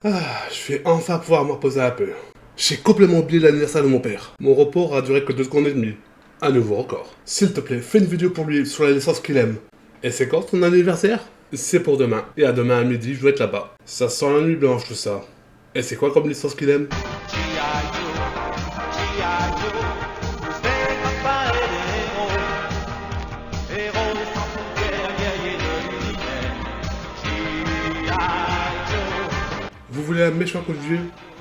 Je vais enfin pouvoir me reposer un peu. J'ai complètement oublié l'anniversaire de mon père. Mon repos aura duré que 2 secondes et demie. Un nouveau record. S'il te plaît, fais une vidéo pour lui sur la licence qu'il aime. Et c'est quand ton anniversaire? C'est pour demain. Et à demain à midi, je dois être là-bas. Ça sent la nuit blanche tout ça. Et c'est quoi comme licence qu'il aime? G.I. Joe, G.I. Joe, c'est papa et les héros sans frontières, guerriers de l'univers. G.I. Joe. Vous voulez un méchant coup de vieux?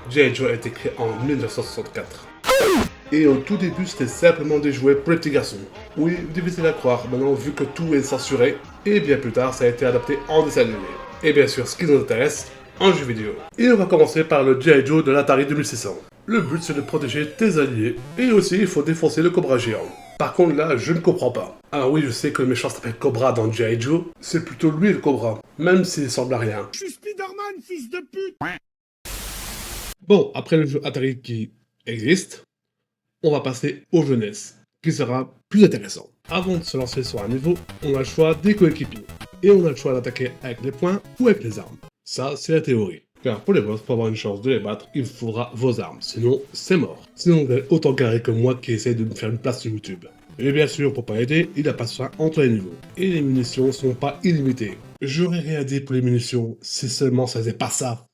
G.I. Joe a été créé en 1964. Et au tout début, c'était simplement des jouets pour les petits garçons. Oui, difficile à croire, maintenant vu que tout est censuré, et bien plus tard, ça a été adapté en dessin animé. Et bien sûr, ce qui nous intéresse, en jeu vidéo. Et on va commencer par le G.I. Joe de l'Atari 2600. Le but, c'est de protéger tes alliés, et aussi, il faut défoncer le Cobra géant. Par contre, là, je ne comprends pas. Alors oui, je sais que le méchant s'appelle Cobra dans G.I. Joe, c'est plutôt lui le Cobra, même s'il semble à rien. Je suis Spider-Man, fils de pute! Bon, après le jeu Atari qui existe, on va passer aux jeunesses, qui sera plus intéressant. Avant de se lancer sur un niveau, on a le choix des coéquipiers. Et on a le choix d'attaquer avec les poings ou avec les armes. Ça, c'est la théorie. Car pour les boss, pour avoir une chance de les battre, il faudra vos armes. Sinon, c'est mort. Sinon, vous allez autant garer que moi qui essaye de me faire une place sur YouTube. Et bien sûr, pour pas aider, il a pas ça entre les niveaux. Et les munitions sont pas illimitées. J'aurais rien dit pour les munitions, si seulement ça faisait pas ça.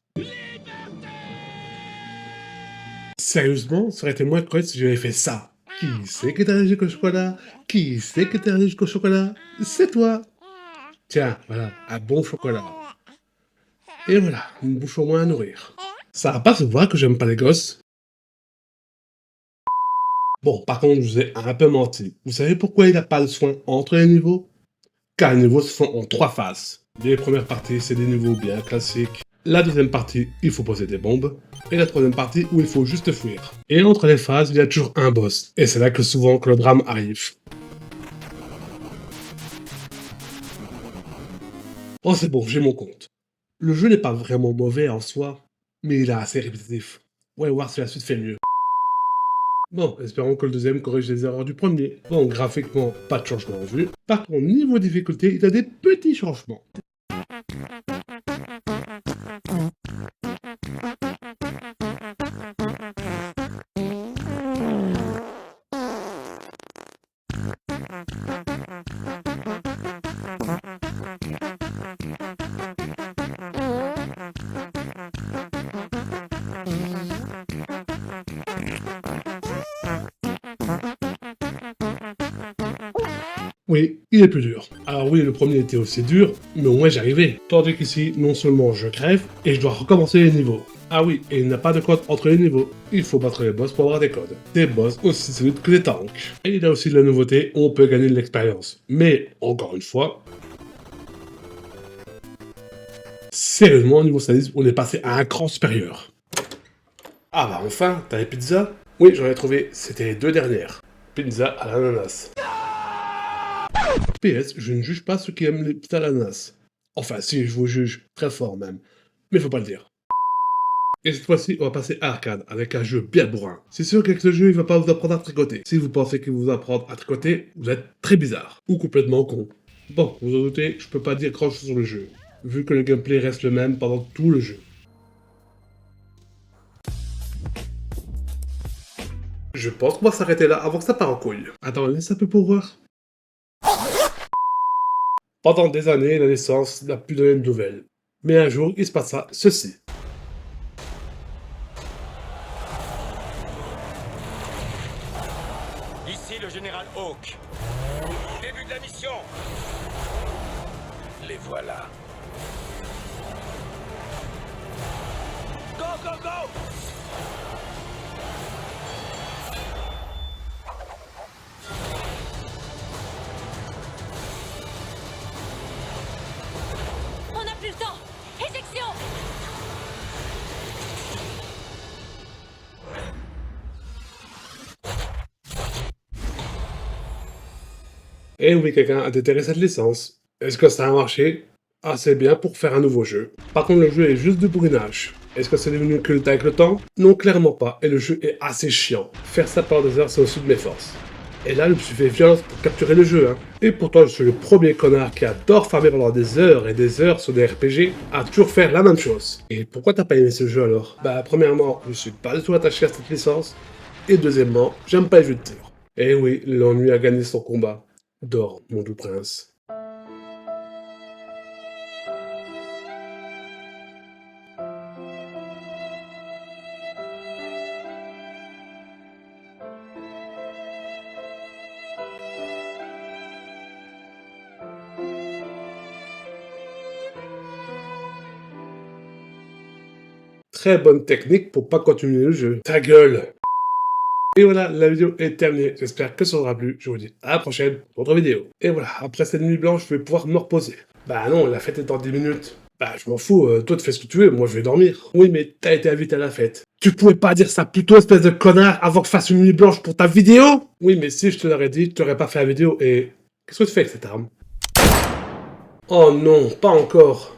Sérieusement, ça aurait été moins correct si j'avais fait ça. Qui c'est qui est allergique au chocolat? Qui c'est qui est allergique au chocolat? C'est toi. Tiens, voilà, un bon chocolat. Et voilà, une bouche au moins à nourrir. Ça va pas se voir que j'aime pas les gosses. Bon, par contre, je vous ai un peu menti. Vous savez pourquoi il a pas de soin entre les niveaux? Car les niveaux se font en 3 phases. Les premières parties, c'est des niveaux bien classiques. La deuxième partie, il faut poser des bombes. Et la troisième partie, où il faut juste fuir. Et entre les phases, il y a toujours un boss. Et c'est là que souvent que le drame arrive. Oh, c'est bon, j'ai mon compte. Le jeu n'est pas vraiment mauvais en soi, mais il est assez répétitif. On va voir si la suite fait mieux. Bon, espérons que le deuxième corrige les erreurs du premier. Bon, graphiquement, pas de changement en vue. Par contre, niveau difficulté, il y a des petits changements. Oui, il est plus dur. Alors oui, le premier était aussi dur, mais au moins j'arrivais. Tandis qu'ici, non seulement je crève, et je dois recommencer les niveaux. Ah oui, et il n'y a pas de code entre les niveaux. Il faut battre les boss pour avoir des codes. Des boss aussi solides que les tanks. Et il y a aussi de la nouveauté, on peut gagner de l'expérience. Mais, encore une fois... Sérieusement, au niveau sadisme, on est passé à un cran supérieur. Ah bah enfin, t'as les pizzas? Oui, j'en ai trouvé, c'était les 2 dernières. Pizza à l'ananas. PS, je ne juge pas ceux qui aiment les pizzas à l'ananas. Enfin, si, je vous juge, très fort même. Mais faut pas le dire. Et cette fois-ci, on va passer à arcade, avec un jeu bien bourrin. C'est sûr qu'avec ce jeu, il va pas vous apprendre à tricoter. Si vous pensez qu'il va vous apprendre à tricoter, vous êtes très bizarre. Ou complètement con. Bon, vous en doutez, je peux pas dire grand chose sur le jeu, vu que le gameplay reste le même pendant tout le jeu. Je pense qu'on va s'arrêter là avant que ça parte en couille. Attends, laisse un peu pour voir. Pendant des années, la naissance n'a plus donné de nouvelles. Mais un jour, il se passa ceci. Ici le général Hawk. Début de la mission. Les voilà. Go, go, go! On n'a plus le temps! Éjection! Et oui, quelqu'un a déterré cette licence. Est-ce que ça a marché? Assez bien pour faire un nouveau jeu. Par contre, le jeu est juste du bourrinage. Est-ce que c'est devenu culte avec le temps? Non, clairement pas, et le jeu est assez chiant. Faire ça par des heures, c'est au-dessus de mes forces. Et là, je me suis fait violence pour capturer le jeu, hein. Et pourtant, je suis le premier connard qui adore farmer pendant des heures et des heures sur des RPG, à toujours faire la même chose. Et pourquoi t'as pas aimé ce jeu alors? Bah, premièrement, je suis pas du tout attaché à cette licence. Et deuxièmement, j'aime pas les jeux de tir. Et oui, l'ennui a gagné son combat. Dors, mon doux prince. Très bonne technique pour pas continuer le jeu. Ta gueule! Et voilà, la vidéo est terminée. J'espère que ça vous aura plu. Je vous dis à la prochaine pour d'autres vidéos. Et voilà, après cette nuit blanche, je vais pouvoir me reposer. Bah non, la fête est dans 10 minutes. Bah je m'en fous, toi tu fais ce que tu veux, moi je vais dormir. Oui, mais t'as été invité à la fête. Tu pouvais pas dire ça plus tôt, espèce de connard, avant que je fasse une nuit blanche pour ta vidéo? Oui, mais si je te l'aurais dit, tu n'aurais pas fait la vidéo et... Qu'est-ce que tu fais avec cette arme? Oh non, pas encore.